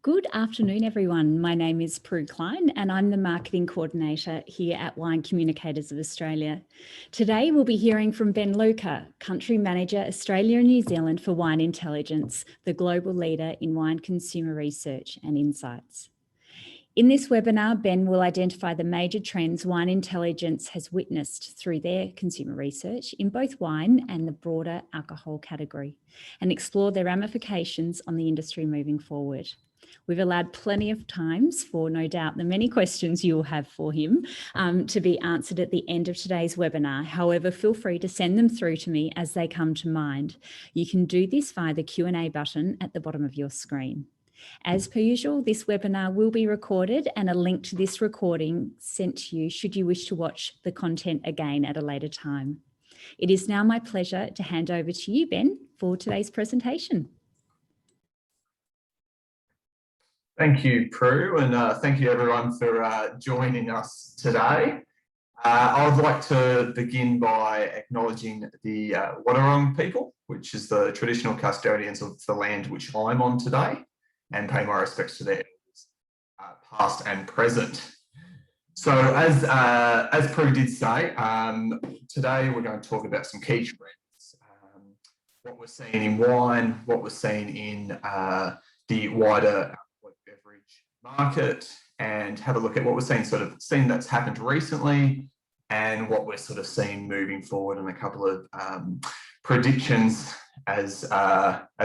Good afternoon, everyone. My name is Prue Klein and I'm the Marketing Coordinator here at Wine Communicators of Australia. Today we'll be hearing from Ben Luca, Country Manager, Australia and New Zealand for Wine Intelligence, the global leader in wine consumer research and insights. In this webinar, Ben will identify the major trends Wine Intelligence has witnessed through their consumer research in both wine and the broader alcohol category and explore their ramifications on the industry moving forward. We've allowed plenty of times for, no doubt, the many questions you'll have for him to be answered at the end of today's webinar. However, feel free to send them through to me as they come to mind. You can do this via the Q&A button at the bottom of your screen. As per usual, this webinar will be recorded and a link to this recording sent to you should you wish to watch the content again at a later time. It is now my pleasure to hand over to you, Ben, for today's presentation. Thank you, Prue, and thank you everyone for joining us today. I would like to begin by acknowledging the Wadawurrung people, which is the traditional custodians of the land which I'm on today, and pay my respects to their elders, past and present. So as Prue did say, today we're going to talk about some key trends, what we're seeing in wine, what we're seeing in the wider beverage market, and have a look at what we're seeing that's happened recently and what we're sort of seeing moving forward, and a couple of predictions as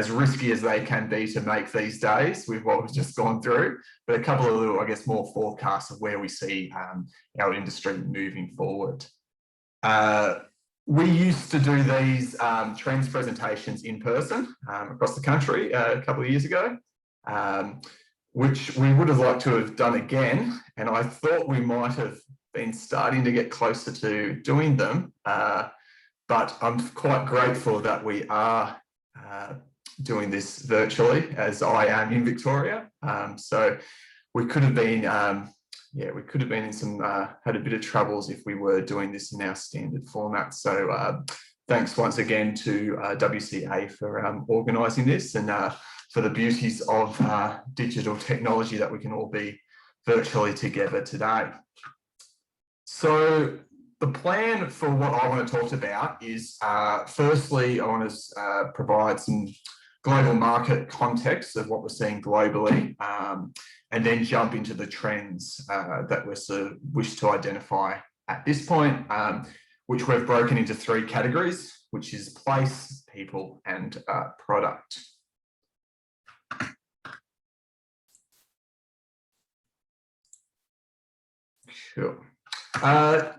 risky as they can be to make these days with what we've just gone through, but a couple of little, I guess, more forecasts of where we see our industry moving forward. We used to do these trends presentations in person across the country a couple of years ago, which we would have liked to have done again, and I thought we might have been starting to get closer to doing them, but I'm quite grateful that we are doing this virtually, as I am in Victoria. So we could have been, we could have been in some, had a bit of troubles if we were doing this in our standard format. So thanks once again to WCA for organising this, and for the beauties of digital technology that we can all be virtually together today. So the plan for what I want to talk about is, firstly, I want to provide some global market context of what we're seeing globally, and then jump into the trends that we sort of wish to identify at this point, which we've broken into three categories, which is place, people, and product. Sure.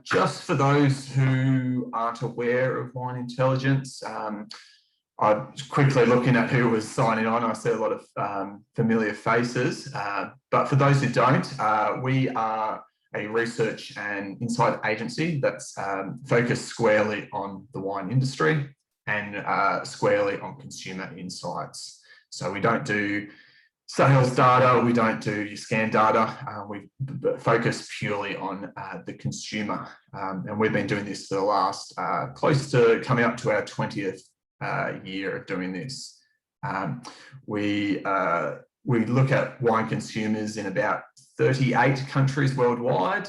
Just for those who aren't aware of Wine Intelligence, I'm quickly looking at who was signing on. I see a lot of familiar faces, but for those who don't, we are a research and insight agency that's focused squarely on the wine industry and squarely on consumer insights. So we don't do sales data, we don't do your scan data, we focus purely on the consumer. And we've been doing this for the last, close to coming up to our 20th year of doing this. We look at wine consumers in about 38 countries worldwide,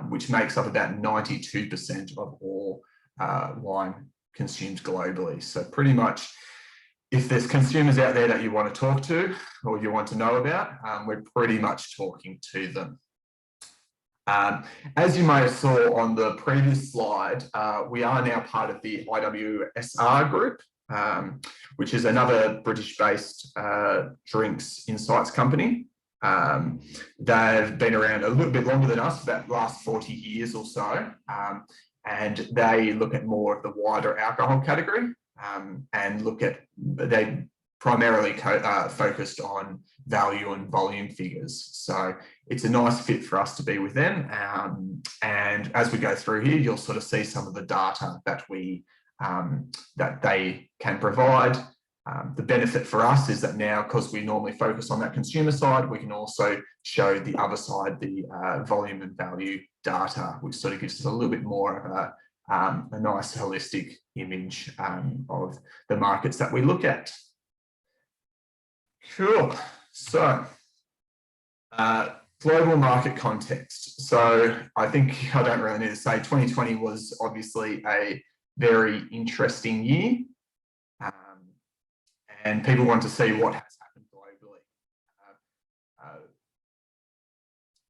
which makes up about 92% of all wine consumed globally. So pretty much, if there's consumers out there that you want to talk to or you want to know about, we're pretty much talking to them. As you may have saw on the previous slide, we are now part of the IWSR group, which is another British-based drinks insights company. They've been around a little bit longer than us, about the last 40 years or so, and they look at more of the wider alcohol category. And they primarily focused on value and volume figures. So it's a nice fit for us to be with them. And as we go through here, you'll sort of see some of the data that that they can provide. The benefit for us is that now, because we normally focus on that consumer side, we can also show the other side, the volume and value data, which sort of gives us a little bit more of a nice holistic image of the markets that we look at. Cool. So Global market context. So I think I don't really need to say 2020 was obviously a very interesting year, and people want to see what has happened globally.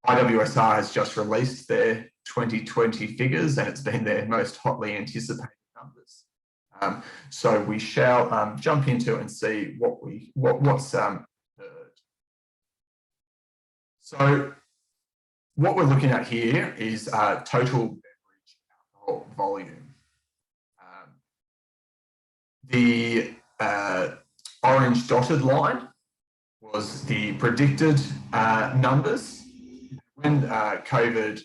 IWSR has just released their 2020 figures, and it's been their most hotly anticipated numbers. So we shall jump into it and see what's heard. So what we're looking at here is total beverage alcohol volume. The orange dotted line was the predicted numbers. When COVID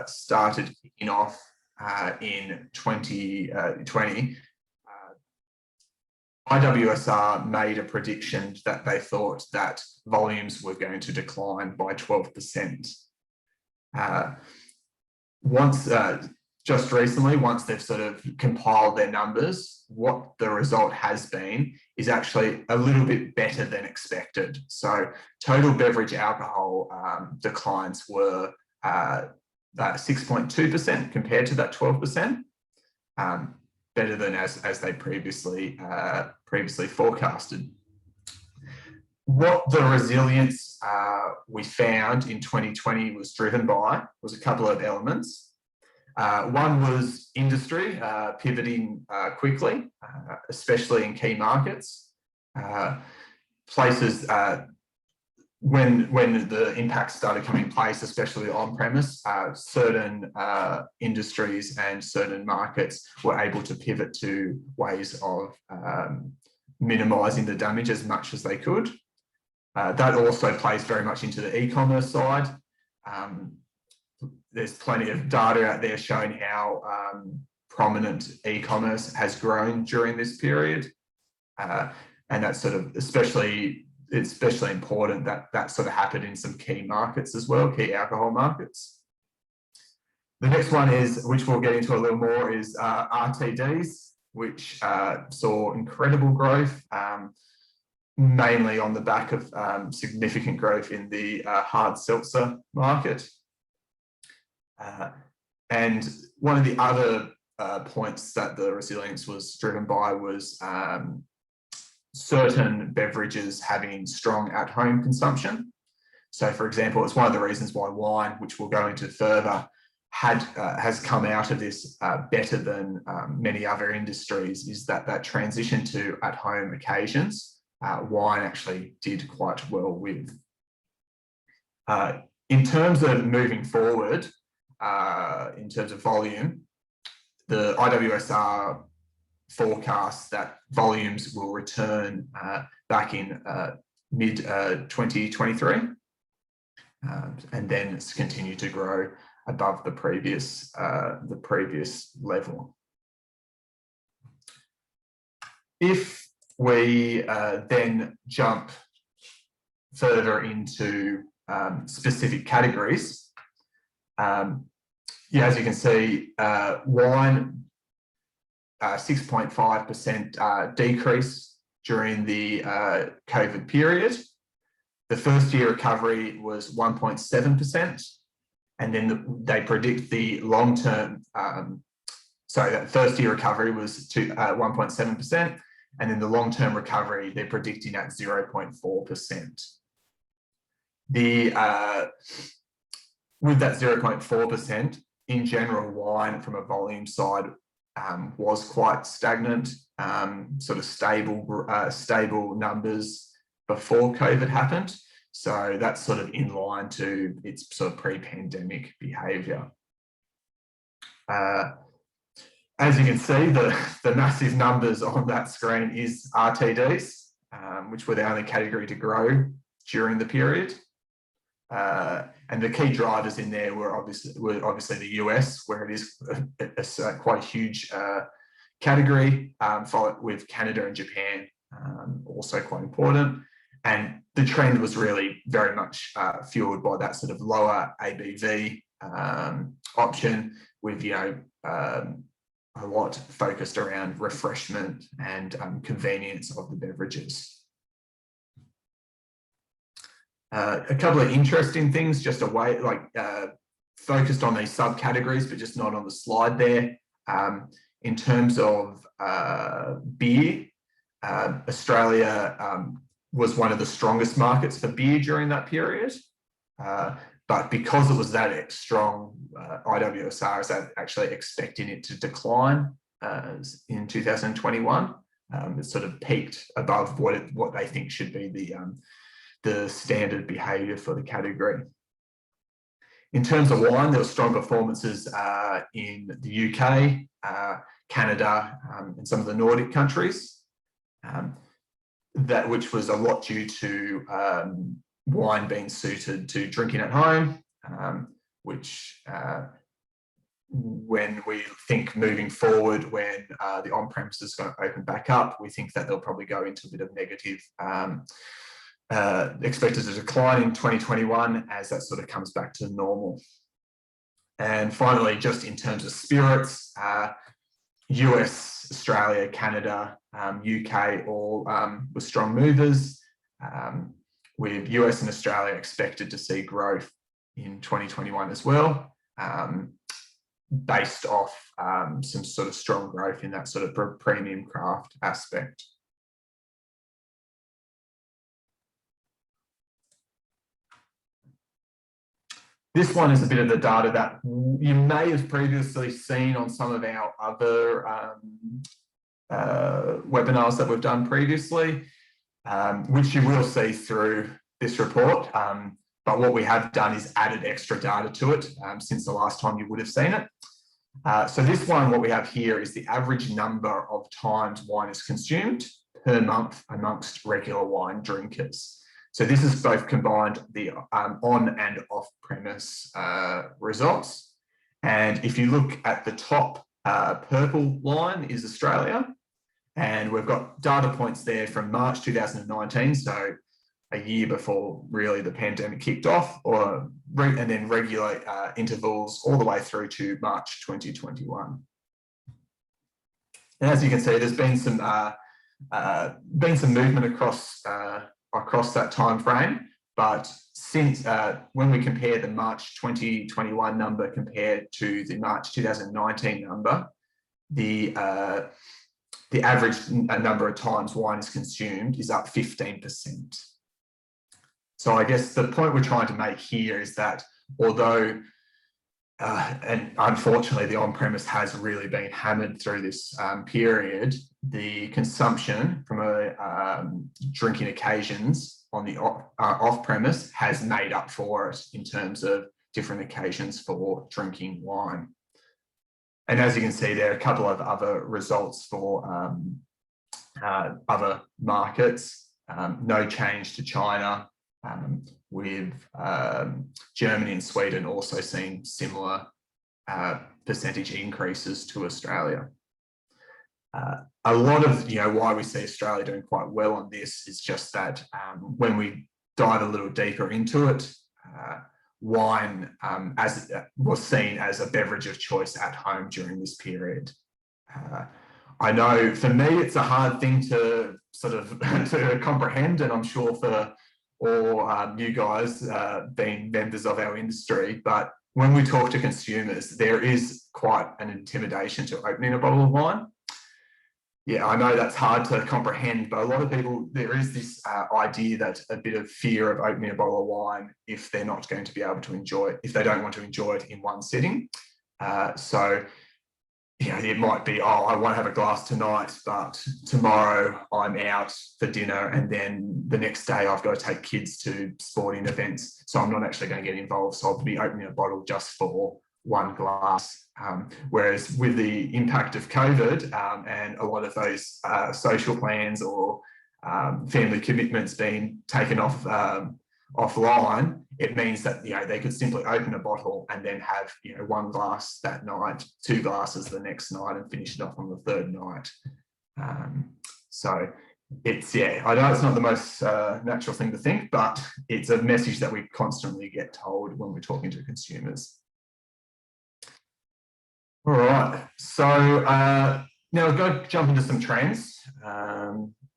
started kicking off in 2020, IWSR made a prediction that they thought that volumes were going to decline by 12%. Just recently, once they've sort of compiled their numbers, what the result has been is actually a little bit better than expected. So total beverage alcohol declines were 6.2% compared to that 12%, better than as they previously forecasted. What the resilience we found in 2020 was driven by was a couple of elements. One was industry pivoting quickly, especially in key markets. Places when the impacts started coming in place, especially on-premise, certain industries and certain markets were able to pivot to ways of minimising the damage as much as they could. That also plays very much into the e-commerce side. There's plenty of data out there showing how prominent e-commerce has grown during this period. And that's sort of especially important that sort of happened in some key markets as well, key alcohol markets. The next one is, which we'll get into a little more, is RTDs, which saw incredible growth, mainly on the back of significant growth in the hard seltzer market. And one of the other points that the resilience was driven by was certain beverages having strong at-home consumption. So, for example, it's one of the reasons why wine, which we'll go into further, has come out of this better than many other industries, is that transition to at-home occasions, wine actually did quite well with. In terms of moving forward, in terms of volume, the IWSR forecasts that volumes will return back in mid-2023 and then continue to grow above the previous level. If we then jump further into specific categories, as you can see, wine, 6.5% decrease during the COVID period. The first year recovery was 1.7%, and then they predict the long-term, that first year recovery was 1.7%, and then the long-term recovery they're predicting at 0.4%. With that 0.4%, in general, wine from a volume side was quite stagnant, sort of stable numbers before COVID happened. So that's sort of in line to its sort of pre-pandemic behaviour. As you can see, the massive numbers on that screen is RTDs, which were the only category to grow during the period. And the key drivers in there were obviously the US, where it is quite a huge category, followed with Canada and Japan, also quite important. And the trend was really very much fueled by that sort of lower ABV option, with a lot focused around refreshment and convenience of the beverages. A couple of interesting things, just focused on these subcategories, but just not on the slide there. In terms of beer, Australia was one of the strongest markets for beer during that period. But because it was that strong, IWSR is actually expecting it to decline in 2021. It sort of peaked above what they think should be the standard behaviour for the category. In terms of wine, there were strong performances in the UK, Canada, and some of the Nordic countries, which was a lot due to wine being suited to drinking at home, which when we think moving forward, when the on-premise is going to open back up, we think that they'll probably go into a bit of negative, expected to decline in 2021 as that sort of comes back to normal. And finally, just in terms of spirits, US, Australia, Canada, UK all were strong movers, with US and Australia expected to see growth in 2021 as well, based off some sort of strong growth in that sort of premium craft aspect. This one is a bit of the data that you may have previously seen on some of our other webinars that we've done previously, which you will see through this report. But what we have done is added extra data to it since the last time you would have seen it. So this one, what we have here is the average number of times wine is consumed per month amongst regular wine drinkers. So this is both combined the on and off premise results. And if you look at the top purple line is Australia, and we've got data points there from March 2019, so a year before really the pandemic kicked off, and then regular intervals all the way through to March 2021. And as you can see, there's been some movement across that time frame, but since when we compare the March 2021 number compared to the March 2019 number, the average number of times wine is consumed is up 15%. So I guess the point we're trying to make here is that although, and unfortunately the on-premise has really been hammered through this period, the consumption from drinking occasions on the off-premise has made up for it in terms of different occasions for drinking wine. And as you can see, there are a couple of other results for other markets. No change to China, with Germany and Sweden also seeing similar percentage increases to Australia. A lot of why we see Australia doing quite well on this is just that when we dive a little deeper into it, wine was seen as a beverage of choice at home during this period. I know for me it's a hard thing to sort of to comprehend, and I'm sure for all you guys being members of our industry, but when we talk to consumers, there is quite an intimidation to opening a bottle of wine. Yeah, I know that's hard to comprehend, but a lot of people, there is this idea that a bit of fear of opening a bottle of wine if they're not going to be able to enjoy it, if they don't want to enjoy it in one sitting. So, it might be, oh, I want to have a glass tonight, but tomorrow I'm out for dinner, and then the next day I've got to take kids to sporting events, so I'm not actually going to get involved, so I'll be opening a bottle just for one glass. Whereas with the impact of COVID and a lot of those social plans or family commitments being taken off offline, it means that they could simply open a bottle and then have one glass that night, two glasses the next night, and finish it off on the third night. So it's I know it's not the most natural thing to think, but it's a message that we constantly get told when we're talking to consumers. All right, so now we'll go jump into some trends.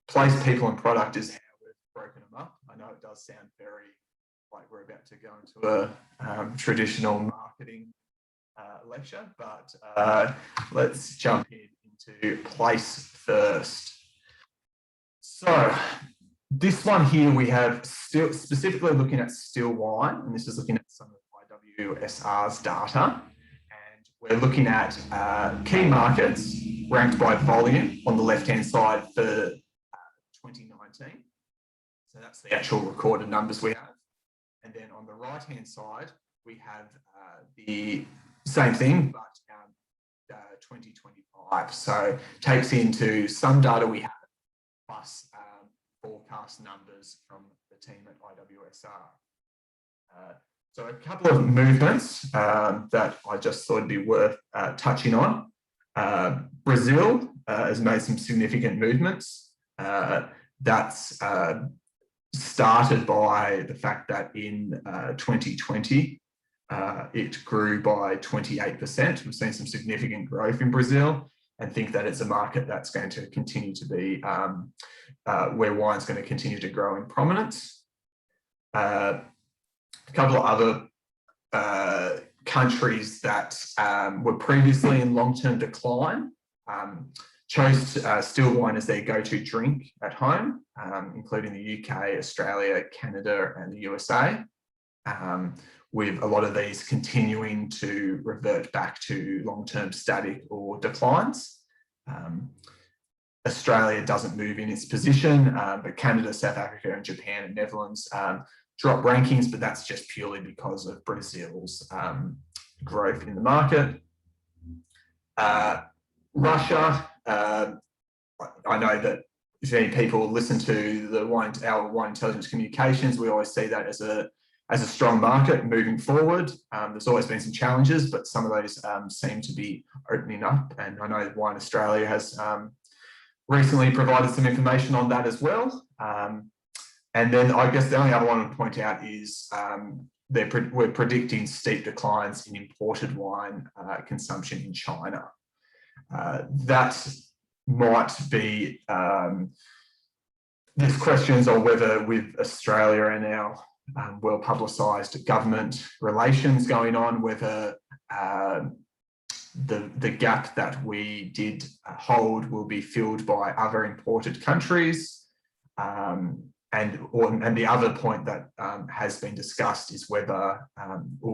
Place, people and product is how we've broken them up. I know it does sound very like we're about to go into a traditional marketing lecture, but let's jump into place first. So this one here, we have still specifically looking at still wine, and this is looking at some of IWSR's data. And we're looking at key markets ranked by volume on the left-hand side for 2019. So that's the actual recorded numbers we have. And then on the right-hand side, we have the same thing, but 2025. So takes into some data we have, plus forecast numbers from the team at IWSR. So a couple of movements that I just thought would be worth touching on. Brazil has made some significant movements. That's started by the fact that in 2020, it grew by 28%. We've seen some significant growth in Brazil, and think that it's a market that's going to continue to be where wine's going to continue to grow in prominence. A couple of other countries that were previously in long-term decline chose still wine as their go-to drink at home, including the UK, Australia, Canada, and the USA. With a lot of these continuing to revert back to long-term static or declines. Australia doesn't move in its position, but Canada, South Africa, and Japan and Netherlands drop rankings, but that's just purely because of Brazil's growth in the market. Russia, I know that if any people listen to our wine intelligence communications, we always see that as a strong market moving forward. There's always been some challenges, but some of those seem to be opening up. And I know Wine Australia has recently provided some information on that as well. And then I guess the only other one to point out is we're predicting steep declines in imported wine consumption in China. That might be, there's questions on whether with Australia and our well publicised government relations going on, whether the gap that we did hold will be filled by other imported countries. And the other point that has been discussed is whether,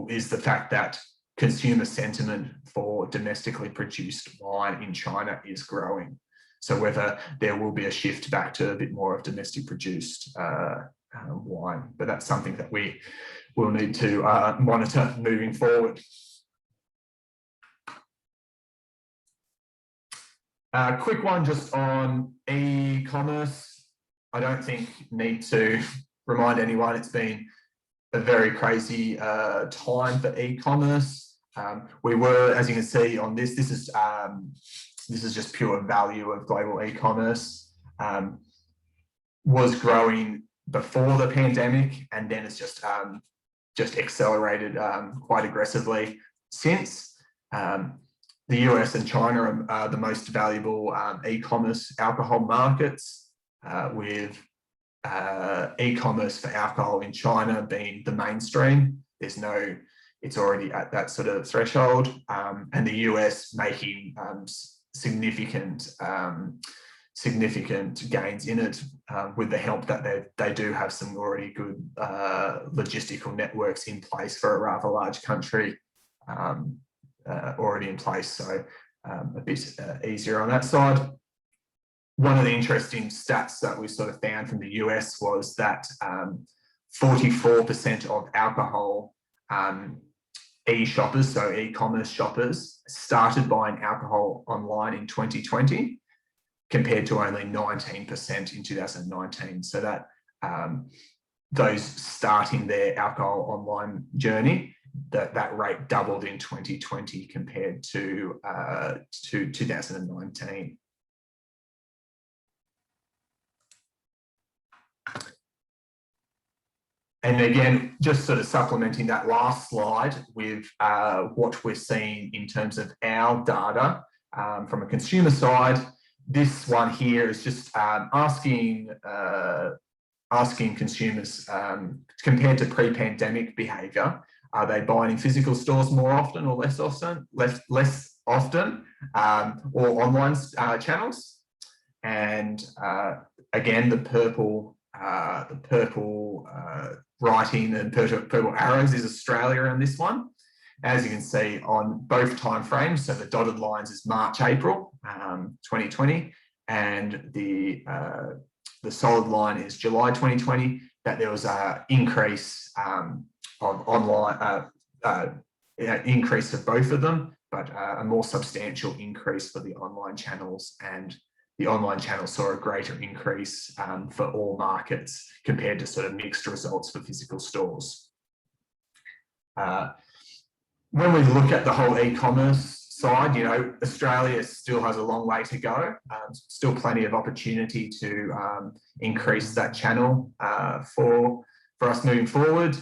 is the fact that consumer sentiment for domestically produced wine in China is growing. So whether there will be a shift back to a bit more of domestic produced wine, but that's something that we will need to monitor moving forward. Quick one just on e-commerce. I don't think need to remind anyone it's been a very crazy time for e-commerce. We were, as you can see on this is just pure value of global e-commerce. Was growing before the pandemic, and then it's just accelerated quite aggressively since. The US and China are the most valuable e-commerce alcohol markets, with e-commerce for alcohol in China being the mainstream. It's already at that sort of threshold, and the US making significant gains in it, with the help that they do have some already good logistical networks in place for a rather large country already in place, so a bit easier on that side. One of the interesting stats that we sort of found from the US was that 44% of alcohol e-shoppers, so e-commerce shoppers, started buying alcohol online in 2020, compared to only 19% in 2019. So that those starting their alcohol online journey, that rate doubled in 2020 compared to 2019. And again, just sort of supplementing that last slide with what we're seeing in terms of our data from a consumer side. This one here is just asking asking consumers, compared to pre-pandemic behaviour, are they buying in physical stores more often or less often, or online channels? And again, the purple writing and purple arrows is Australia in this one. As you can see on both timeframes, so the dotted lines is March, April 2020, and the solid line is July 2020, that there was an increase of online, increase of both of them, but a more substantial increase for the online channels, and the online channels saw a greater increase for all markets compared to sort of mixed results for physical stores. When we look at the whole e-commerce side, you know, Australia still has a long way to go. Still plenty of opportunity to increase that channel for us moving forward.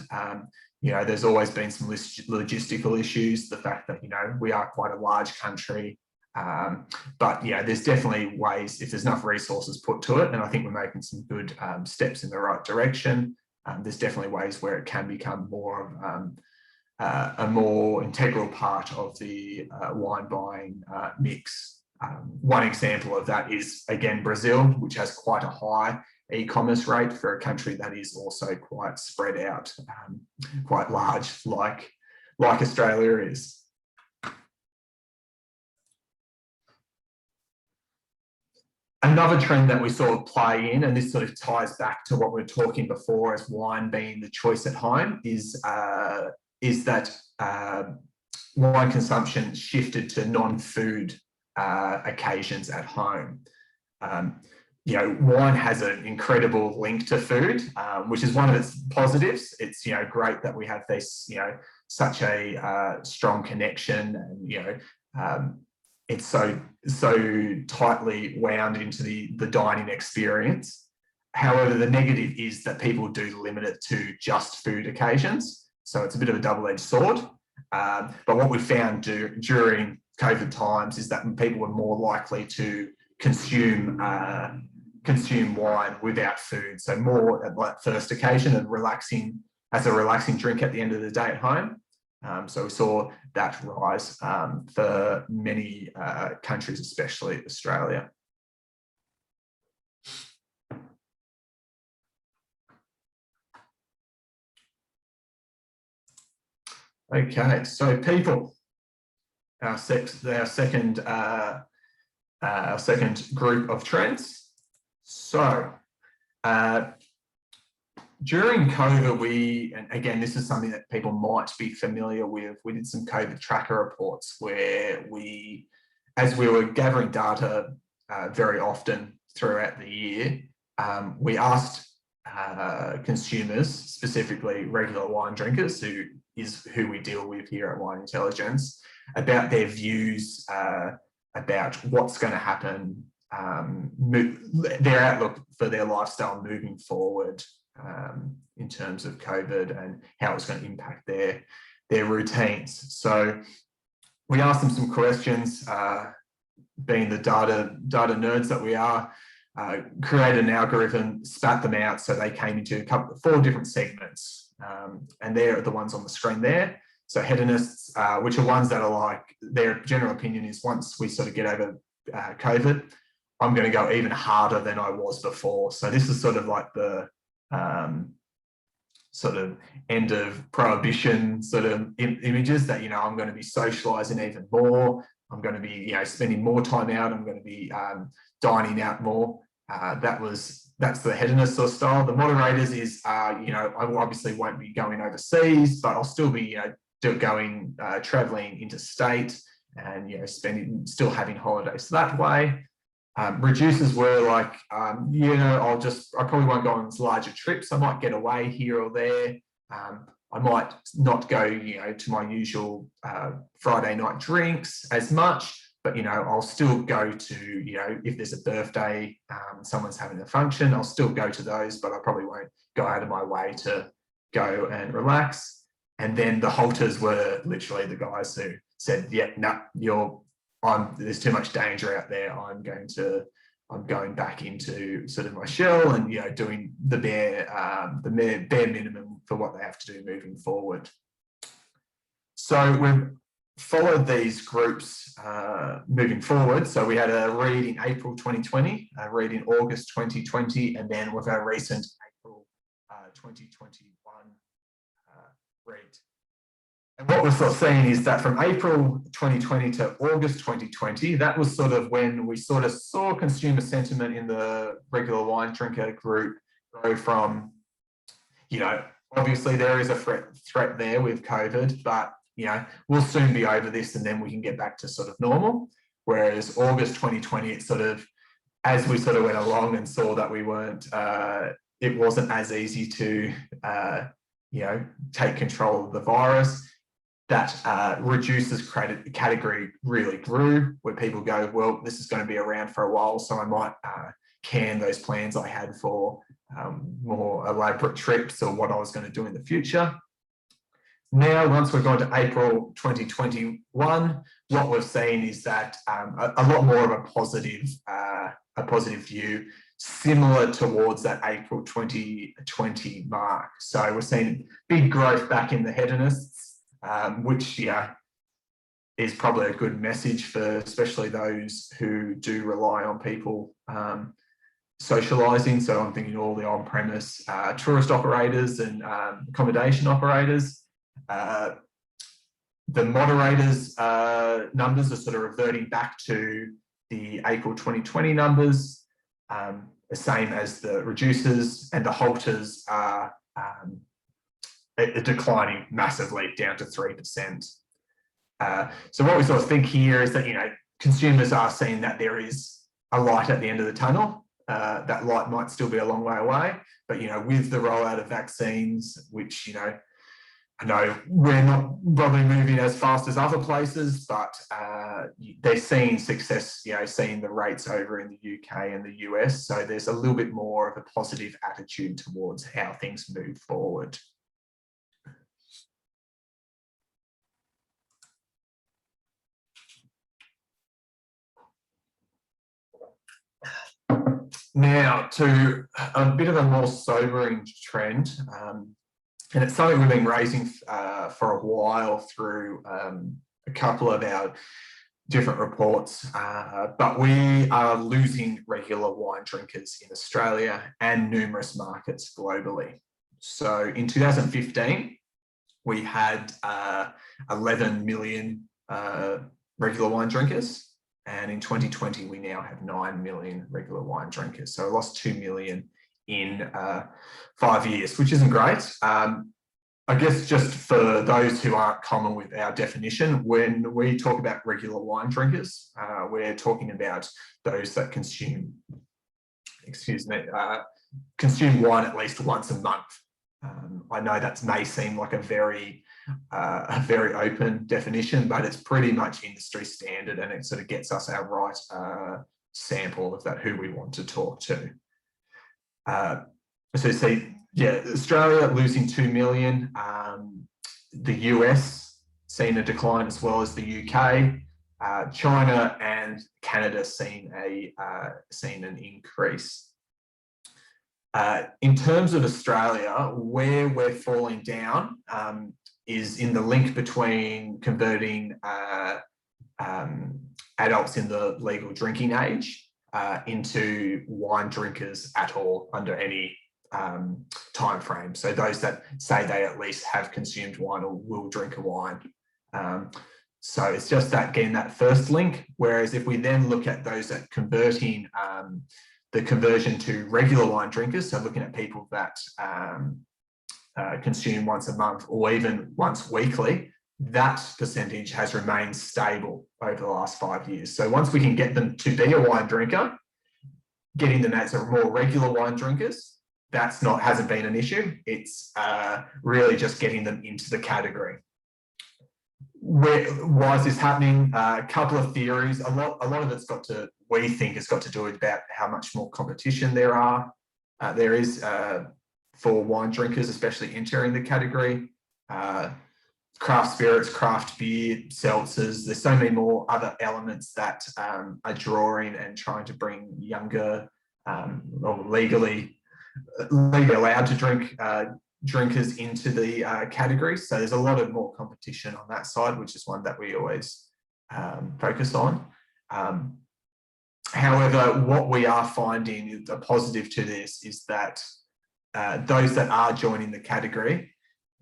You know, there's always been some logistical issues, the fact that, you know, we are quite a large country, but yeah, there's definitely ways, if there's enough resources put to it, and I think we're making some good steps in the right direction. There's definitely ways where it can become more of a more integral part of the wine buying mix. One example of that is, again, Brazil, which has quite a high e-commerce rate for a country that is also quite spread out, quite large, like Australia is. Another trend that we sort of play in, and this sort of ties back to what we were talking before as wine being the choice at home, is that wine consumption shifted to non-food occasions at home. You know, wine has an incredible link to food, which is one of its positives. It's, you know, great that we have this, you know, such a strong connection, and, you know, it's so tightly wound into the dining experience. However, the negative is that people do limit it to just food occasions. So it's a bit of a double-edged sword. But what we found during COVID times is that people were more likely to consume wine without food. So more at that first occasion and as a relaxing drink at the end of the day at home. So we saw that rise for many countries, especially Australia. Okay, so people, our second group of trends. So during COVID, and again, this is something that people might be familiar with, we did some COVID tracker reports where as we were gathering data very often throughout the year, we asked consumers, specifically regular wine drinkers, who we deal with here at Wine Intelligence, about their views about what's going to happen, their outlook for their lifestyle moving forward in terms of COVID and how it's going to impact their routines. So we asked them some questions, being the data nerds that we are, created an algorithm, spat them out, so they came into 4 different segments, and they're the ones on the screen there. So hedonists, which are ones that are like, their general opinion is, once we sort of get over COVID, I'm going to go even harder than I was before. So this is sort of like the sort of end of prohibition sort of images that, you know, I'm going to be socializing even more. I'm going to be, you know, spending more time out. I'm going to be dining out more. That's the hedonist sort of style. The moderators is, you know, I obviously won't be going overseas, but I'll still be, you know, going traveling interstate and, you know, still having holidays that way. Reducers were like, you know, I probably won't go on larger trips. I might get away here or there. I might not go, you know, to my usual Friday night drinks as much, but, you know, I'll still go to, you know, if there's a birthday, someone's having a function, I'll still go to those, but I probably won't go out of my way to go and relax. And then the halters were literally the guys who said, yeah, no, there's too much danger out there. I'm going to I'm going back into sort of my shell and, you know, doing the bare minimum for what they have to do moving forward. So we've followed these groups moving forward. So we had a read in April 2020, a read in August 2020, and then with our recent April 2021 read. And what we're sort of seeing is that from April 2020 to August 2020, that was sort of when we sort of saw consumer sentiment in the regular wine drinker group go from, you know, obviously there is a threat there with COVID, but, you know, we'll soon be over this and then we can get back to sort of normal. Whereas August 2020, it sort of, as we sort of went along and saw that we weren't, it wasn't as easy to, you know, take control of the virus. That reduces credit category really grew, where people go, well, this is going to be around for a while, so I might can those plans I had for more elaborate trips or what I was going to do in the future. Now, once we've gone to April 2021, what we've seen is that a lot more of a positive view, similar towards that April 2020 mark. So we're seeing big growth back in the hedonists, which, yeah, is probably a good message for especially those who do rely on people socialising. So I'm thinking all the on-premise tourist operators and accommodation operators. The moderators numbers are sort of reverting back to the April 2020 numbers, the same as the reducers, and the halters are declining massively down to 3%. So what we sort of think here is that, you know, consumers are seeing that there is a light at the end of the tunnel. That light might still be a long way away, but, you know, with the rollout of vaccines, which, you know, I know we're not probably moving as fast as other places, but they're seeing success, you know, seeing the rates over in the UK and the US. So there's a little bit more of a positive attitude towards how things move forward. Now to a bit of a more sobering trend, and it's something we've been raising for a while through a couple of our different reports, but we are losing regular wine drinkers in Australia and numerous markets globally. So in 2015, we had 11 million regular wine drinkers. And in 2020, we now have 9 million regular wine drinkers. So I lost 2 million in 5 years, which isn't great. I guess just for those who aren't common with our definition, when we talk about regular wine drinkers, we're talking about those that consume wine at least once a month. I know that may seem like a very open definition, but it's pretty much industry standard, and it sort of gets us our right sample of that who we want to talk to. So see, yeah, Australia losing 2 million, the US seeing a decline as well as the UK, China and Canada seeing an increase. In terms of Australia, where we're falling down is in the link between converting adults in the legal drinking age into wine drinkers at all under any time frame. So those that say they at least have consumed wine or will drink a wine. So it's just that, again, that first link. Whereas if we then look at those that converting the conversion to regular wine drinkers, so looking at people that consume once a month or even once weekly, that percentage has remained stable over the last 5 years. So once we can get them to be a wine drinker, getting them as a more regular wine drinkers, hasn't been an issue. It's really just getting them into the category. Why is this happening? A couple of theories. A lot of it's we think it's got to do with about how much more competition there is for wine drinkers, especially entering the category. craft spirits, craft beer, seltzers. There's so many more other elements that are drawing and trying to bring younger or legally allowed to drink drinkers into the category. So there's a lot of more competition on that side, which is one that we always focus on. However, what we are finding, a positive to this, is that those that are joining the category,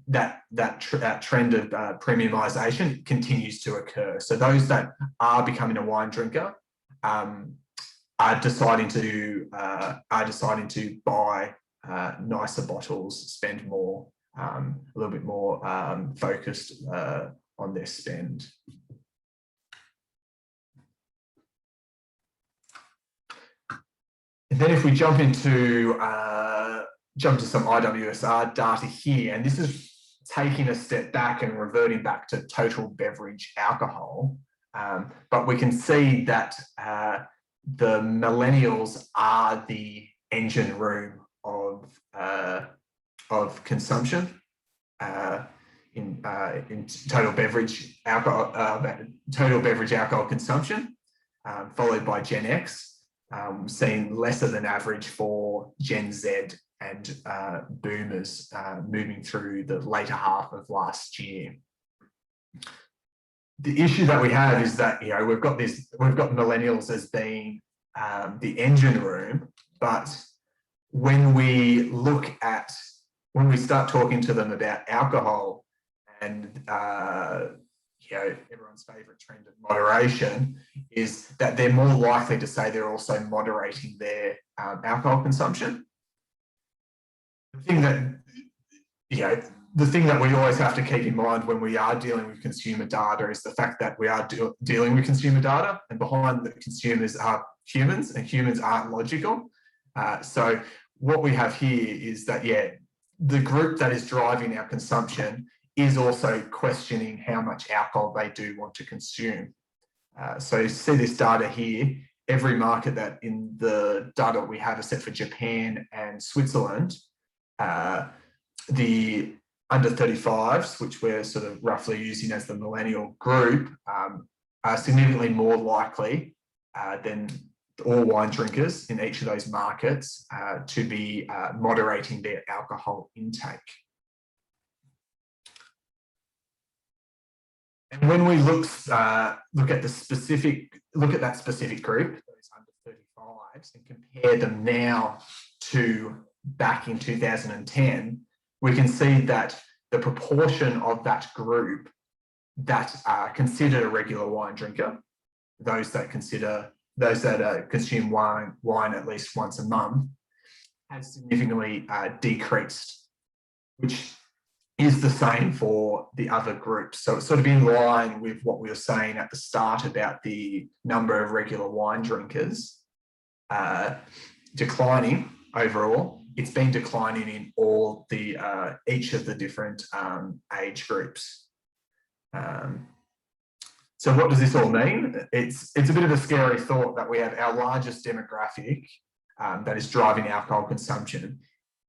that trend of premiumisation continues to occur. So those that are becoming a wine drinker are deciding to buy nicer bottles, spend more, a little bit more focused on their spend. And then if we jump into some IWSR data here, and this is taking a step back and reverting back to total beverage alcohol, but we can see that the millennials are the engine room of consumption in total beverage alcohol consumption, followed by Gen X, seeing lesser than average for Gen Z and boomers moving through the later half of last year. The issue that we have is that, you know, we've got millennials as being the engine room, but when we start talking to them about alcohol and you know, everyone's favourite trend of moderation is that they're more likely to say they're also moderating their alcohol consumption. The thing that we always have to keep in mind when we are dealing with consumer data is the fact that we are dealing with consumer data, and behind the consumers are humans, and humans aren't logical. So what we have here is that, yeah, the group that is driving our consumption is also questioning how much alcohol they do want to consume. So you see this data here, every market that in the data we have except for Japan and Switzerland, the under 35s, which we're sort of roughly using as the millennial group, are significantly more likely than all wine drinkers in each of those markets to be moderating their alcohol intake. And when we look at that specific group, those under 35s, and compare them now to back in 2010, we can see that the proportion of that group that are considered a regular wine drinker, those that consume wine at least once a month, has significantly decreased, which is the same for the other groups. So it's sort of in line with what we were saying at the start about the number of regular wine drinkers declining overall. It's been declining in all the each of the different age groups. So what does this all mean? It's a bit of a scary thought that we have our largest demographic that is driving alcohol consumption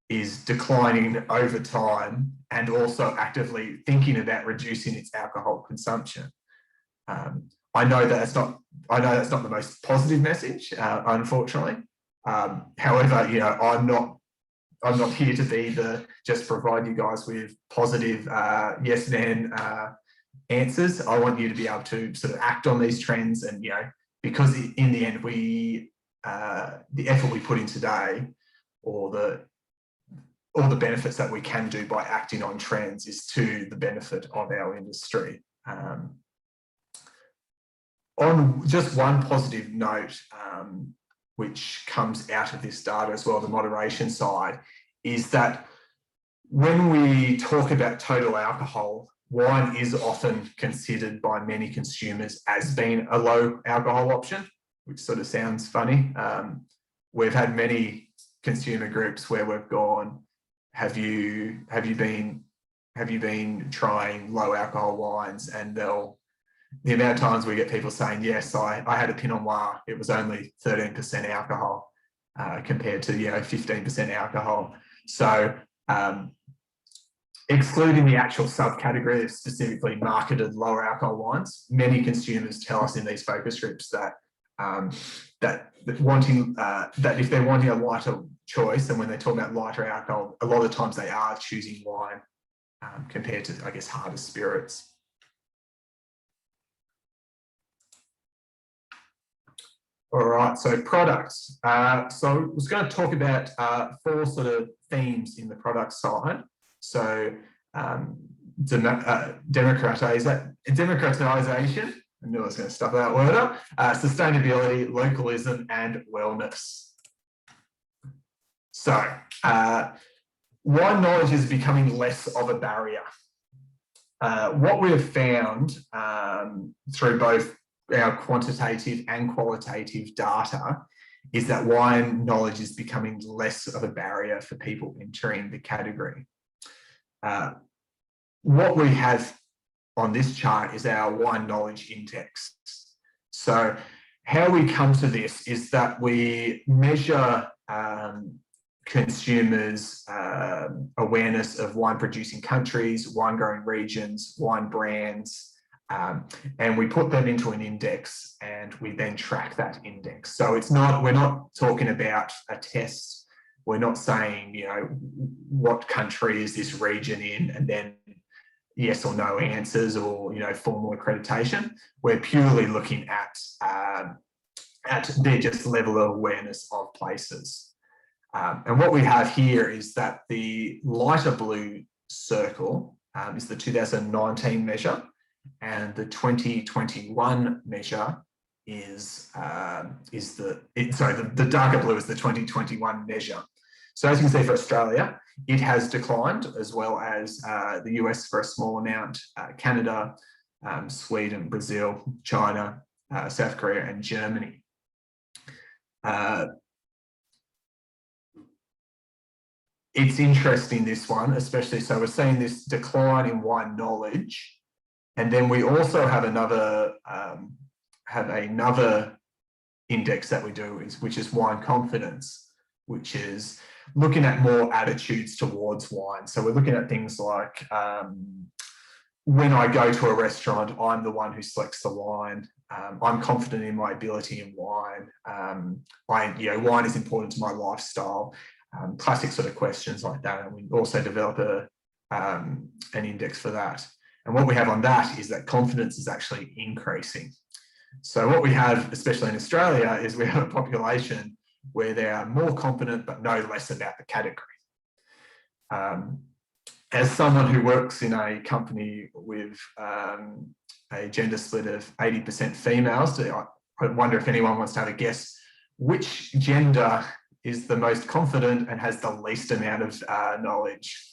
is declining over time and also actively thinking about reducing its alcohol consumption. I know that's not the most positive message, unfortunately. However, you know, I'm not here to be just provide you guys with positive yes and answers. I want you to be able to sort of act on these trends, and, you know, because in the end the effort we put in today, or the benefits that we can do by acting on trends, is to the benefit of our industry. On just one positive note, which comes out of this data as well, the moderation side, is that when we talk about total alcohol, wine is often considered by many consumers as being a low alcohol option, which sort of sounds funny. We've had many consumer groups where we've gone, have you been trying low alcohol wines? And the amount of times we get people saying, yes, I had a Pinot Noir, it was only 13% alcohol compared to, you know, 15% alcohol. So excluding the actual subcategory of specifically marketed lower alcohol wines, many consumers tell us in these focus groups that that if they're wanting a lighter choice, and when they talk about lighter alcohol, a lot of times they are choosing wine compared to, I guess, harder spirits. All right, so products. So I was going to talk about 4 sort of themes in the product side. So democratization, I knew I was going to stuff that word up, sustainability, localism, and wellness. So wine knowledge is becoming less of a barrier. What we have found through both our quantitative and qualitative data is that wine knowledge is becoming less of a barrier for people entering the category. What we have on this chart is our wine knowledge index. So how we come to this is that we measure consumers' awareness of wine producing countries, wine growing regions, wine brands, and we put them into an index and we then track that index. So we're not talking about a test. We're not saying, you know, what country is this region in, and then yes or no answers, or, you know, formal accreditation. We're purely looking at their just level of awareness of places. And what we have here is that the lighter blue circle is the 2019 measure, and the 2021 measure is the darker blue is the 2021 measure. So as you can see, for Australia, it has declined, as well as the US for a small amount, Canada, Sweden, Brazil, China, South Korea, and Germany. It's interesting, this one, especially. So we're seeing this decline in wine knowledge. And then we also have another index that we do, which is wine confidence, which is looking at more attitudes towards wine. So we're looking at things like when I go to a restaurant, I'm the one who selects the wine. I'm confident in my ability in wine. Wine is important to my lifestyle. Classic sort of questions like that. And we also develop an index for that. And what we have on that is that confidence is actually increasing. So what we have, especially in Australia, is we have a population where they are more confident but know less about the category. As someone who works in a company with a gender split of 80% females, I wonder if anyone wants to have a guess which gender is the most confident and has the least amount of knowledge.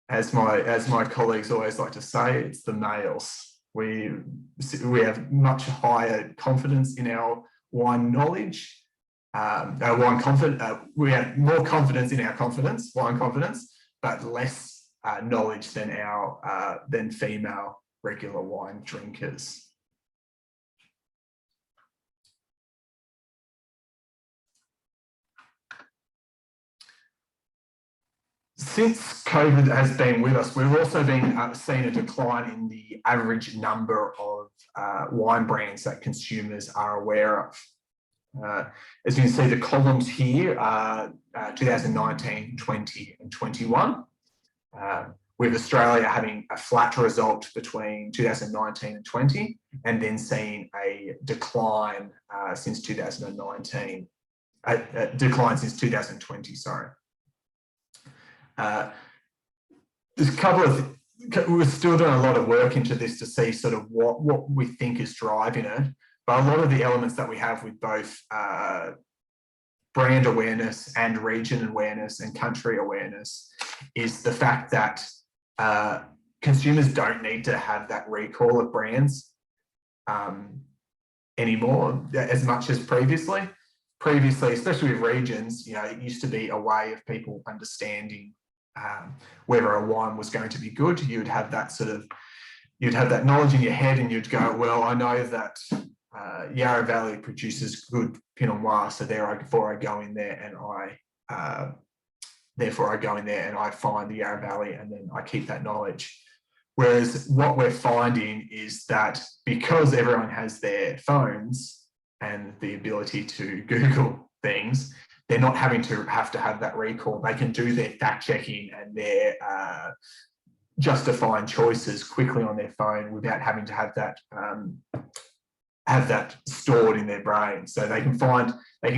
As my colleagues always like to say, it's the males. We have much higher confidence in our wine knowledge. We have more confidence in our wine confidence, but less knowledge than female regular wine drinkers. Since COVID has been with us, we've also been seeing a decline in the average number of wine brands that consumers are aware of. As you can see, the columns here are 2019, 20 and 21, with Australia having a flat result between 2019 and 20, and then seeing a decline since 2019, decline since 2020, sorry. There's a couple of, we're still doing a lot of work into this to see sort of what we think is driving it. But a lot of the elements that we have with both brand awareness and region awareness and country awareness is the fact that consumers don't need to have that recall of brands anymore as much as previously. Previously, especially with regions, it used to be a way of people understanding whether a wine was going to be good. You'd have that knowledge in your head, and you'd go, well, I know that Yarra Valley produces good Pinot Noir, so therefore I go in there and therefore I go in there and I find the Yarra Valley and then I keep that knowledge. Whereas what we're finding is that because everyone has their phones and the ability to Google things, they're not having to have that recall. They can do their fact checking and their justifying choices quickly on their phone without having to have that stored in their brain. So they can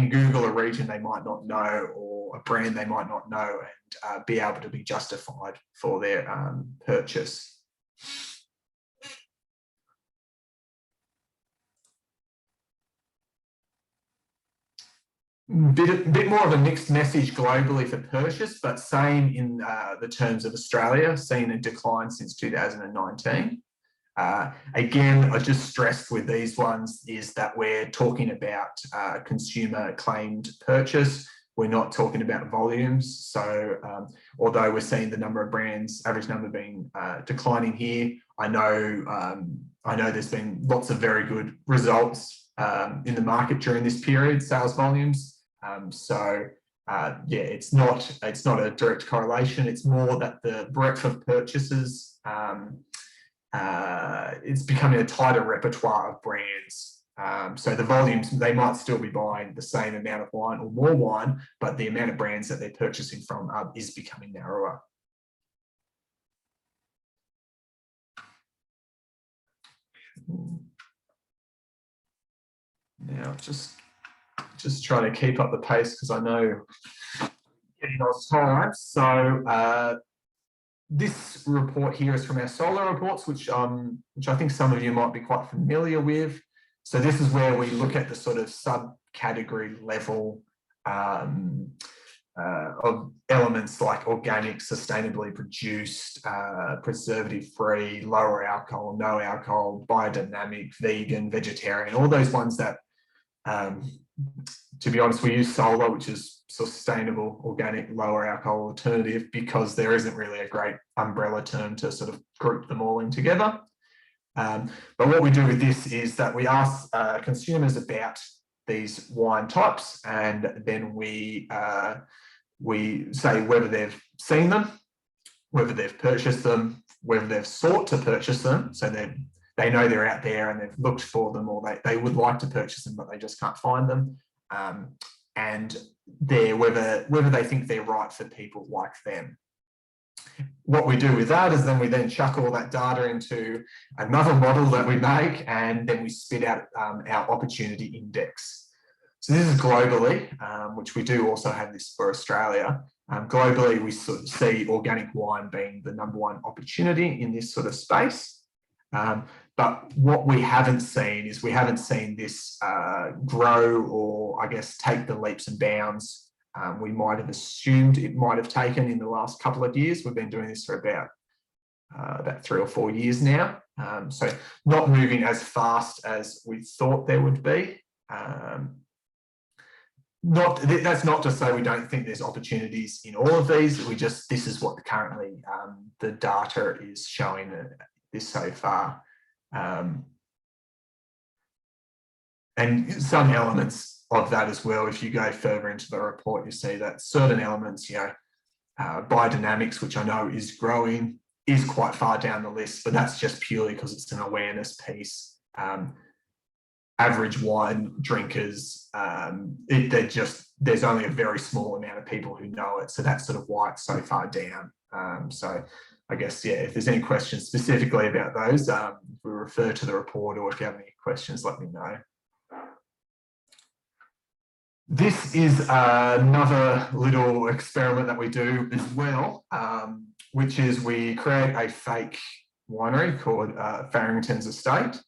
Google a region they might not know or a brand they might not know and be able to be justified for their purchase. Bit more of a mixed message globally for purchase, but same in the terms of Australia, seen a decline since 2019. Again, I just stressed with these ones is that we're talking about consumer claimed purchase. We're not talking about volumes. So although we're seeing the number of brands, average number being declining here, I know there's been lots of very good results in the market during this period, sales volumes. Yeah, it's not a direct correlation. It's more that the breadth of purchases, it's becoming a tighter repertoire of brands. So the volumes, they might still be buying the same amount of wine or more wine, but the amount of brands that they're purchasing from is becoming narrower. Now, just trying to keep up the pace because I know getting on time. So this report here is from our solar reports, which I think some of you might be quite familiar with. So this is where we look at the sort of subcategory level of elements like organic, sustainably produced, preservative-free, lower alcohol, no alcohol, biodynamic, vegan, vegetarian, all those ones that to be honest, we use solar, which is sustainable, organic, lower alcohol alternative, because there isn't really a great umbrella term to sort of group them all in together. But what we do with this is that we ask consumers about these wine types, and then we say whether they've seen them, whether they've purchased them, whether they've sought to purchase them, so they know they're out there and they've looked for them, or they would like to purchase them, but they just can't find them. And whether they think they're right for people like them. What we do with that is we then chuck all that data into another model that we make, and then we spit out our opportunity index. So this is globally, which we do also have this for Australia. Globally, we sort of see organic wine being the #1 opportunity in this sort of space. But what we haven't seen is this grow, or I guess take the leaps and bounds we might have assumed it might have taken in the last couple of years. We've been doing this for about 3 or 4 years now. So not moving as fast as we thought there would be. That's not to say we don't think there's opportunities in all of these. This is what currently the data is showing this so far. And some elements of that as well, if you go further into the report, you see that certain elements, biodynamics, which I know is growing, is quite far down the list, but that's just purely because it's an awareness piece. Average wine drinkers, there's only a very small amount of people who know it, so that's sort of why it's so far down. So I guess, yeah, if there's any questions specifically about those, we refer to the report, or if you have any questions, let me know. This is another little experiment that we do as well, which is we create a fake winery called Farrington's Estate.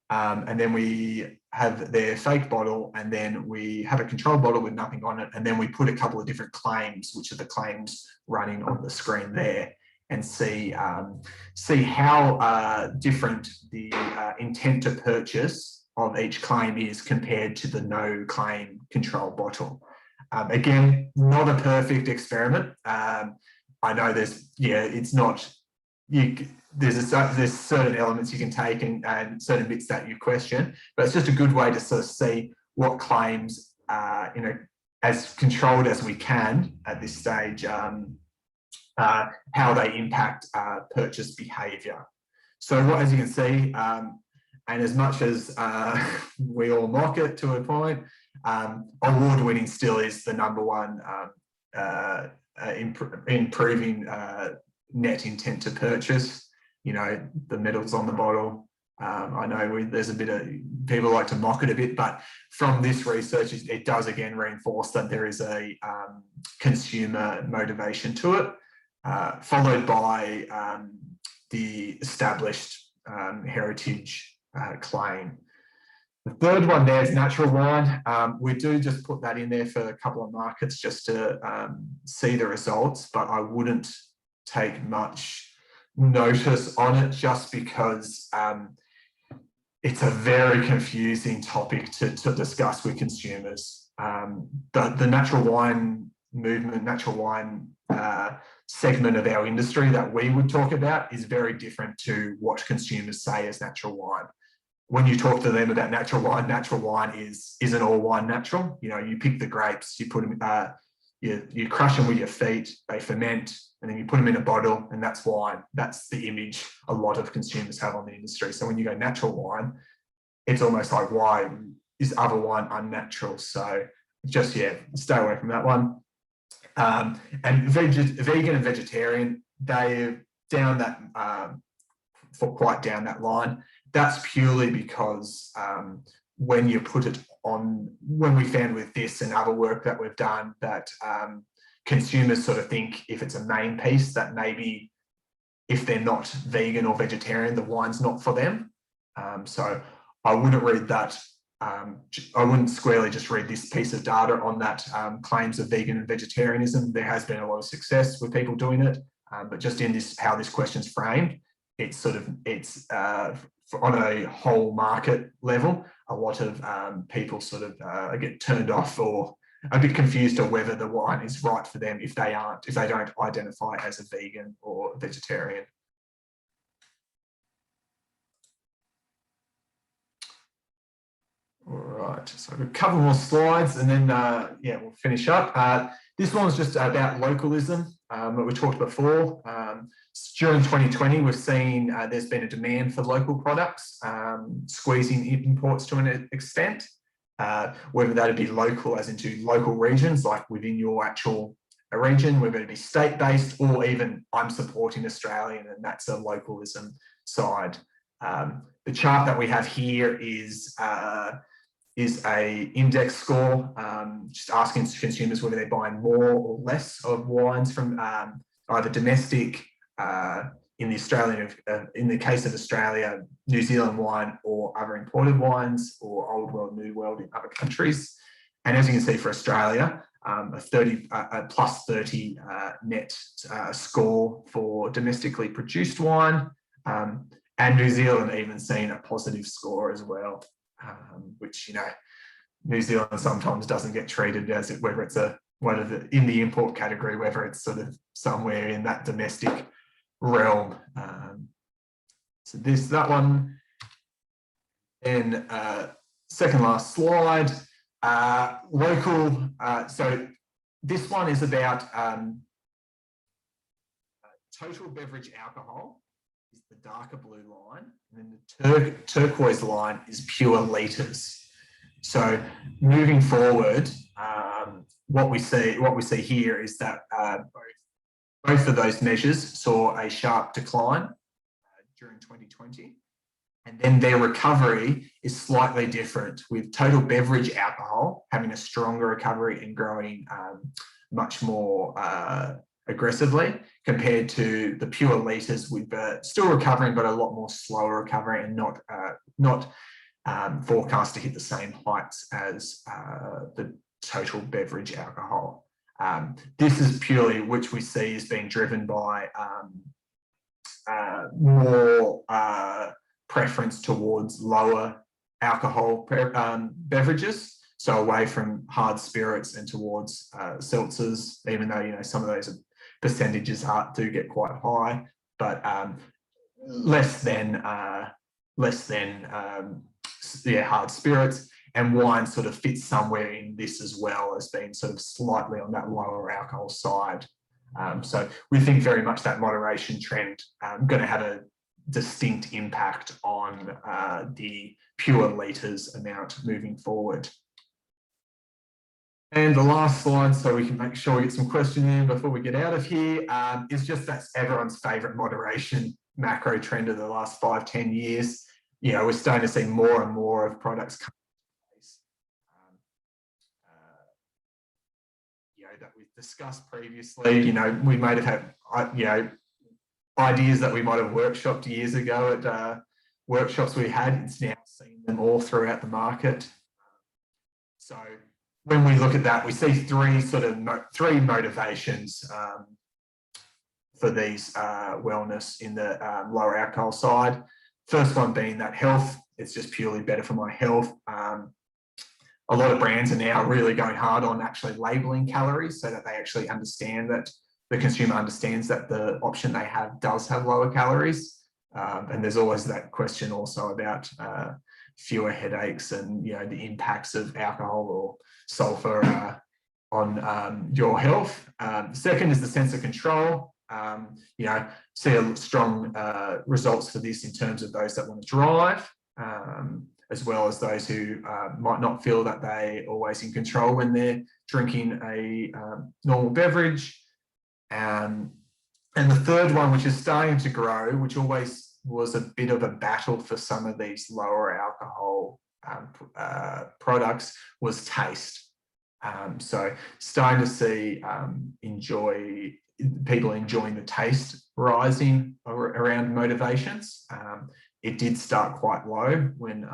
And then we have their fake bottle, and then we have a control bottle with nothing on it. And then we put a couple of different claims, which are the claims running on the screen there, and see how different the intent to purchase of each claim is compared to the no claim control bottle. Again, not a perfect experiment. I know it's not, there's certain elements you can take and certain bits that you question, but it's just a good way to sort of see what claims as controlled as we can at this stage, how they impact purchase behaviour. So what, as you can see, and as much as we all mock it to a point, award-winning still is the number one improving net intent to purchase. You know, the medals on the bottle. I know there's a bit of, people like to mock it a bit, but from this research, it does again reinforce that there is a consumer motivation to it, followed by the established heritage claim. The third one there is natural wine. We do just put that in there for a couple of markets just to see the results, but I wouldn't take much notice on it just because it's a very confusing topic to discuss with consumers. But the natural wine movement, natural wine segment of our industry that we would talk about is very different to what consumers say as natural wine. When you talk to them about natural wine isn't all wine natural. You know, you pick the grapes, you put them, you crush them with your feet, they ferment, and then you put them in a bottle, and that's wine. That's the image a lot of consumers have on the industry. So when you go natural wine, it's almost like, why is other wine unnatural? So just, yeah, stay away from that one. And vegan and vegetarian, they're down that, quite down that line. That's purely because when you put it on, when we found with this and other work that we've done, that consumers sort of think if it's a main piece that maybe if they're not vegan or vegetarian, the wine's not for them. So I wouldn't read that. I wouldn't squarely just read this piece of data on that claims of vegan and vegetarianism. There has been a lot of success with people doing it, but just in this, how this question's framed, it's sort of, it's on a whole market level, a lot of people sort of get turned off or a bit confused on whether the wine is right for them if they don't identify as a vegan or vegetarian. All right, so I've got a couple more slides and then, yeah, we'll finish up. This one's just about localism that we talked before. During 2020, we've seen there's been a demand for local products, squeezing imports to an extent, whether that be local as into local regions, like within your actual region, whether it be state-based or even I'm supporting Australian, and that's a localism side. The chart that we have here is a index score, just asking consumers whether they're buying more or less of wines from either domestic, in the case of Australia, New Zealand wine, or other imported wines, or old world, new world in other countries. And as you can see for Australia, a plus 30 net score for domestically produced wine, and New Zealand even seen a positive score as well. Which, you know, New Zealand sometimes doesn't get treated as it, whether it's in the import category, whether it's sort of somewhere in that domestic realm. So that one. And second last slide, local. So this one is about total beverage alcohol. Is the darker blue line, and then the turquoise line is pure litres. So moving forward, what we see here is that both of those measures saw a sharp decline during 2020, and then their recovery is slightly different, with total beverage alcohol having a stronger recovery and growing much more aggressively compared to the pure litres, with still recovering but a lot more slower recovery, and not forecast to hit the same heights as the total beverage alcohol. This is purely, which we see is being driven by more preference towards lower alcohol beverages, so away from hard spirits and towards seltzers, even though, you know, some of those percentages do get quite high, but less than hard spirits. and wine sort of fits somewhere in this as well, as being sort of slightly on that lower alcohol side. So we think very much that moderation trend going to have a distinct impact on the pure litres amount moving forward. And the last slide, so we can make sure we get some questions in before we get out of here, is just that's everyone's favourite moderation macro trend of the last 5-10 years. You know, we're starting to see more and more of products come into place, you know, that we've discussed previously. You know, we might have had, you know, ideas that we might have workshopped years ago at workshops we had. It's now seen them all throughout the market. So when we look at that, we see three motivations for these wellness in the lower alcohol side. First one being that health. It's just purely better for my health. A lot of brands are now really going hard on actually labeling calories so that they actually understand that the consumer understands that the option they have does have lower calories. And there's always that question also about fewer headaches and, you know, the impacts of alcohol or sulfur on your health. Second is the sense of control. You know, see a strong results for this in terms of those that want to drive, as well as those who might not feel that they're always in control when they're drinking a normal beverage. And the third one, which is starting to grow, which always was a bit of a battle for some of these lower alcohol products, was taste. So starting to see people enjoying the taste rising around motivations. It did start quite low when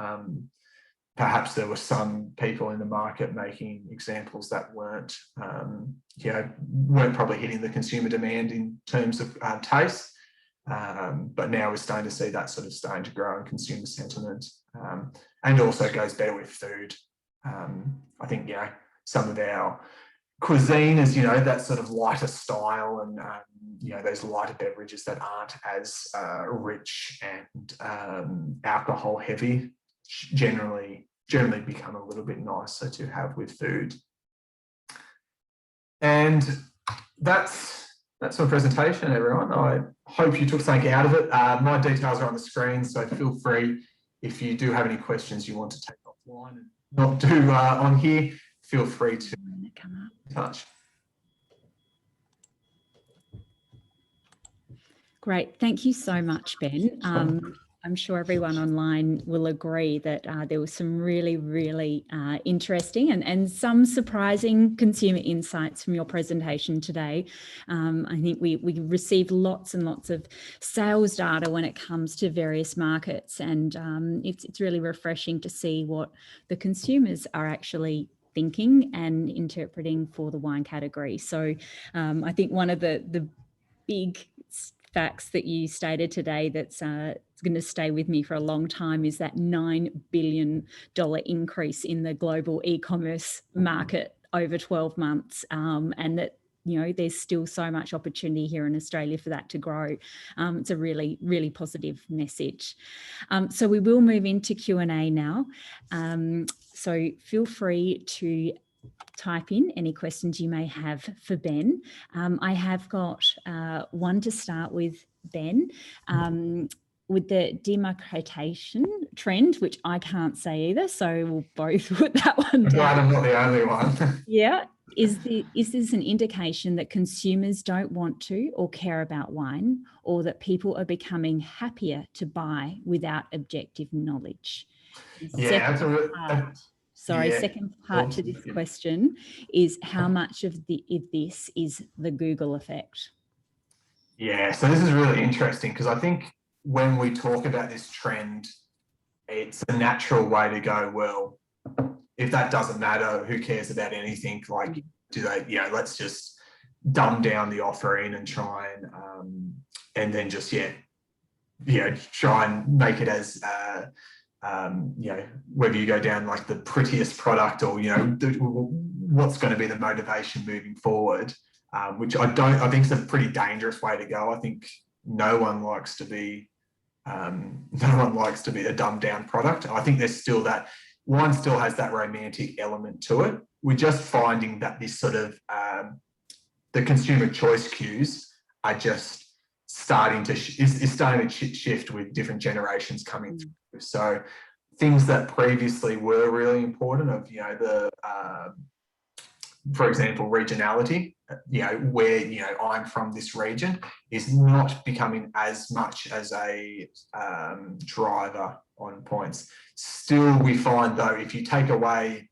perhaps there were some people in the market making examples that weren't, you know, weren't probably hitting the consumer demand in terms of taste. But now we're starting to see that sort of starting to grow in consumer sentiment, and also goes better with food. I think, you know, some of our cuisine is, you know, that sort of lighter style and, you know, those lighter beverages that aren't as rich and alcohol heavy generally become a little bit nicer to have with food. And that's my presentation, everyone. I hope you took something out of it. My details are on the screen, so feel free, if you do have any questions you want to take offline and not do on here, feel free to come in touch. Great. Thank you so much, Ben. I'm sure everyone online will agree that there was some really, really interesting and some surprising consumer insights from your presentation today. I think we received lots and lots of sales data when it comes to various markets, and it's really refreshing to see what the consumers are actually thinking and interpreting for the wine category. So I think one of the big facts that you stated today that's going to stay with me for a long time is that $9 billion increase in the global e-commerce market over 12 months, and that, you know, there's still so much opportunity here in Australia for that to grow. It's a really, really positive message. So we will move into Q&A now. So feel free to type in any questions you may have for Ben. I have got one to start with, Ben, with the demarcation trend, which I can't say either, so we'll both put that one down. Glad I'm not the only one. Yeah. Is this an indication that consumers don't want to or care about wine, or that people are becoming happier to buy without objective knowledge? Yeah, Second part to this question is, how much of this is the Google effect? Yeah, so this is really interesting, because I think when we talk about this trend, it's a natural way to go, well, if that doesn't matter, who cares about anything? Like, do they, you know, let's just dumb down the offering and try and then just, try and make it as, you know, whether you go down like the prettiest product or, you know, what's going to be the motivation moving forward, which I think is a pretty dangerous way to go. I think no one likes to be a dumbed down product. I think there's still that, wine still has that romantic element to it. We're just finding that this sort of the consumer choice cues are just starting to shift with different generations coming through. So things that previously were really important of, you know, the for example, regionality, you know, where, you know, I'm from this region is not becoming as much as a driver on points. Still, we find though, if you take away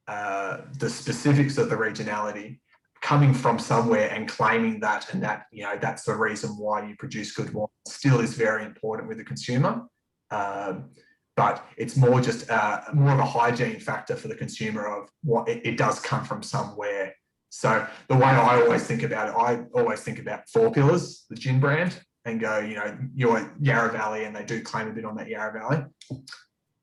the specifics of the regionality, coming from somewhere and claiming that, and that, you know, that's the reason why you produce good wine, still is very important with the consumer. But it's more just more of a hygiene factor for the consumer of what it does come from somewhere. So the way I always think about it, I always think about Four Pillars, the gin brand, and go, you know, you're Yarra Valley, and they do claim a bit on that Yarra Valley.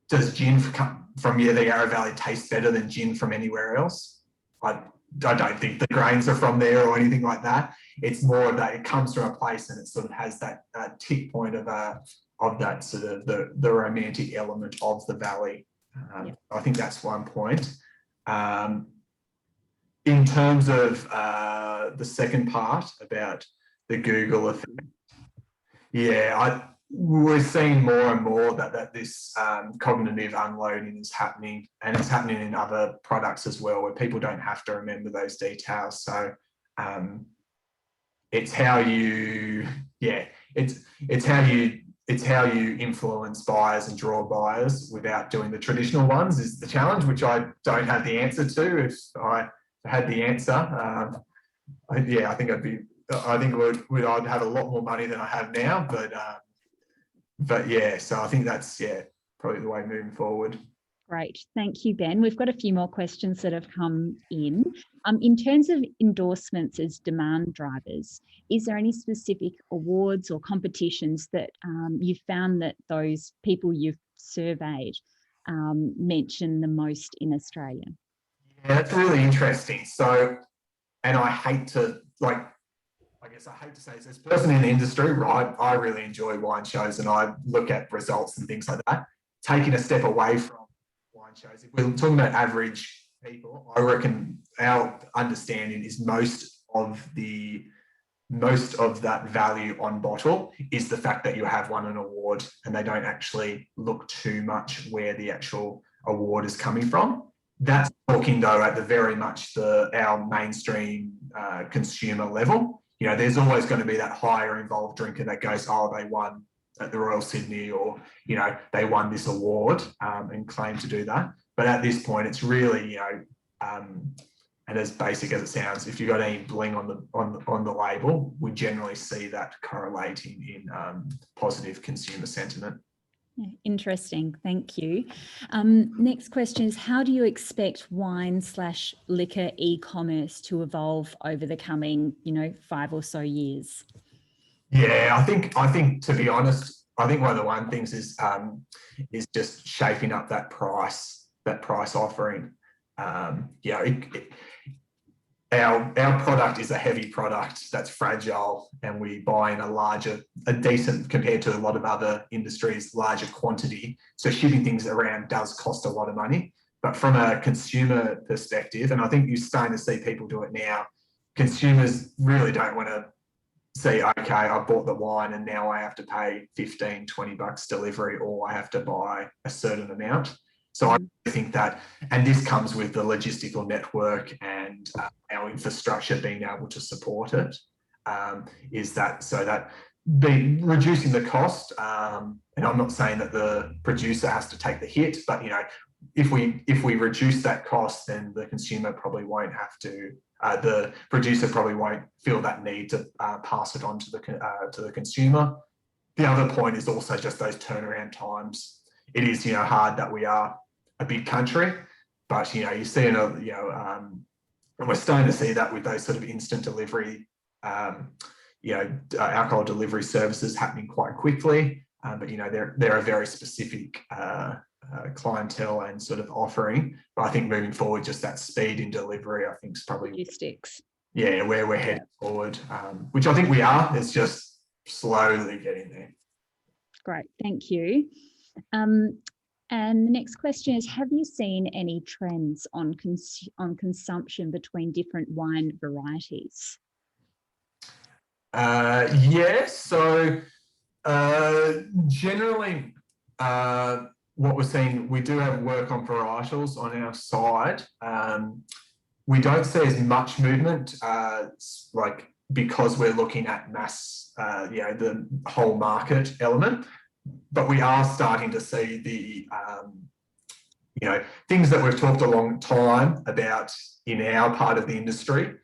Does gin from the Yarra Valley taste better than gin from anywhere else? I don't think the grains are from there or anything like that. It's more that it comes from a place and it sort of has that tick point of that sort of the romantic element of the valley. I think that's one point. In terms of the second part about the Google effect, yeah, we're seeing more and more that this cognitive unloading is happening, and it's happening in other products as well, where people don't have to remember those details. So it's how you, yeah, it's how you influence buyers and draw buyers without doing the traditional ones is the challenge, which I don't have the answer to. If I had the answer, yeah, I think I'd have a lot more money than I have now, but yeah, so I think that's, yeah, probably the way moving forward. Great. Thank you, Ben. We've got a few more questions that have come in. In terms of endorsements as demand drivers, is there any specific awards or competitions that you found that those people you've surveyed mention the most in Australia? Yeah, that's really interesting. So, and I hate to, like, I guess I hate to say this, as a person in the industry, right, I really enjoy wine shows and I look at results and things like that. Taking a step away from wine shows, if we're talking about average people, I reckon our understanding is most of that value on bottle is the fact that you have won an award, and they don't actually look too much where the actual award is coming from. That's talking though at the very much our mainstream consumer level. You know, there's always going to be that higher involved drinker that goes, oh, they won at the Royal Sydney, or, you know, they won this award and claim to do that. But at this point, it's really, you know, and as basic as it sounds, if you've got any bling on the label, we generally see that correlating in positive consumer sentiment. Interesting, thank you. Next question is, how do you expect wine/liquor e-commerce to evolve over the coming, you know, 5 or so years? Yeah, I think to be honest, I think one of the one things is just shaping up that price offering. Yeah, our product is a heavy product that's fragile, and we buy in a decent, compared to a lot of other industries, larger quantity. So shipping things around does cost a lot of money. But from a consumer perspective, and I think you're starting to see people do it now, consumers really don't want to say, okay, I bought the wine and now I have to pay 15, 20 bucks delivery, or I have to buy a certain amount. So I think that, and this comes with the logistical network and our infrastructure being able to support it, is that so that reducing the cost, and I'm not saying that the producer has to take the hit, but, you know, if we reduce that cost, then the consumer probably won't have to, the producer probably won't feel that need to pass it on to the consumer. The other point is also just those turnaround times. It is, you know, hard that we are a big country, but, you know, you see, and we're starting to see that with those sort of instant delivery, alcohol delivery services happening quite quickly. But, you know, they're a very specific clientele and sort of offering. But I think moving forward, just that speed in delivery, I think, is probably Logistics. Yeah, where we're heading forward, which I think we are. It's just slowly getting there. Great, thank you. And the next question is, have you seen any trends on consumption between different wine varieties? Yes, so generally what we're seeing, we do have work on varietals on our side. We don't see as much movement like because we're looking at mass, the whole market element, but we are starting to see the things that we've talked a long time about in our part of the industry.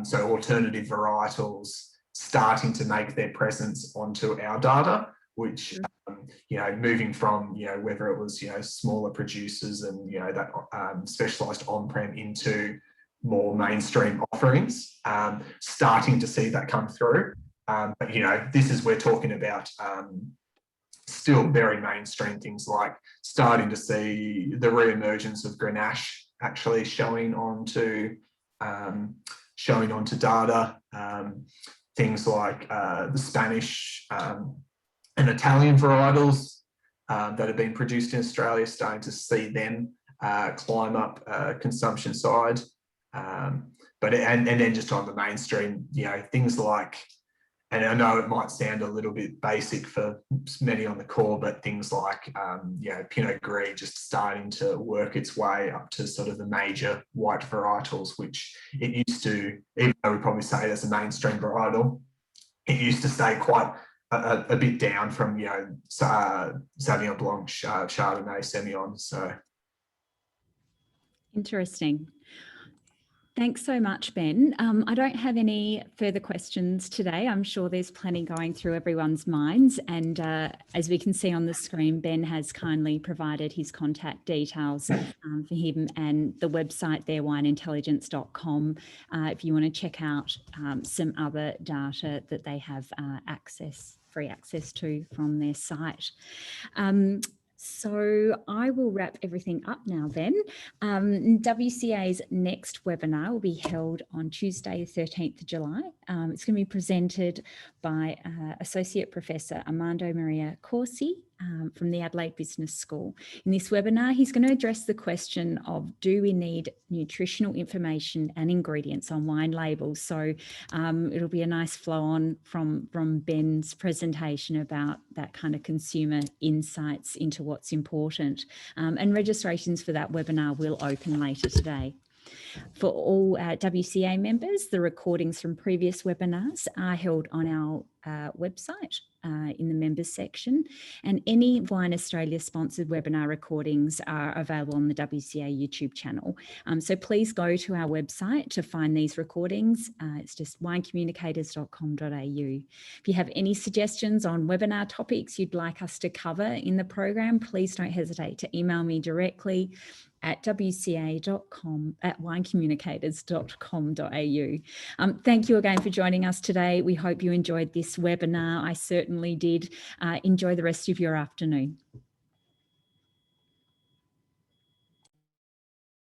So alternative varietals starting to make their presence onto our data, which moving from whether it was smaller producers and that specialized on-prem into more mainstream offerings, starting to see that come through. But this is, we're talking about still very mainstream things like starting to see the re-emergence of Grenache actually showing onto data. Things like the Spanish and Italian varietals that have been produced in Australia, starting to see them climb up consumption side. But then just on the mainstream, things like, and I know it might sound a little bit basic for many on the call, but things like, Pinot Gris just starting to work its way up to sort of the major white varietals, which it used to, even though we probably say it as a mainstream varietal, it used to stay quite a bit down from, Sauvignon Blanc, Chardonnay, Semillon. So. Interesting. Thanks so much, Ben. I don't have any further questions today. I'm sure there's plenty going through everyone's minds. And as we can see on the screen, Ben has kindly provided his contact details for him and the website there, wineintelligence.com, if you want to check out some other data that they have free access to from their site. So I will wrap everything up now then. WCA's next webinar will be held on Tuesday, 13th of July. It's going to be presented by Associate Professor Armando Maria Corsi from the Adelaide Business School. In this webinar, he's going to address the question of, do we need nutritional information and ingredients on wine labels? So it'll be a nice flow on from Ben's presentation about that kind of consumer insights into what's important. And registrations for that webinar will open later today. For all WCA members, the recordings from previous webinars are held on our website in the members section, and any Wine Australia sponsored webinar recordings are available on the WCA YouTube channel. So please go to our website to find these recordings. It's just winecommunicators.com.au. If you have any suggestions on webinar topics you'd like us to cover in the program, please don't hesitate to email me directly at wca.com, at winecommunicators.com.au. Thank you again for joining us today. We hope you enjoyed this webinar. I certainly did. Enjoy the rest of your afternoon.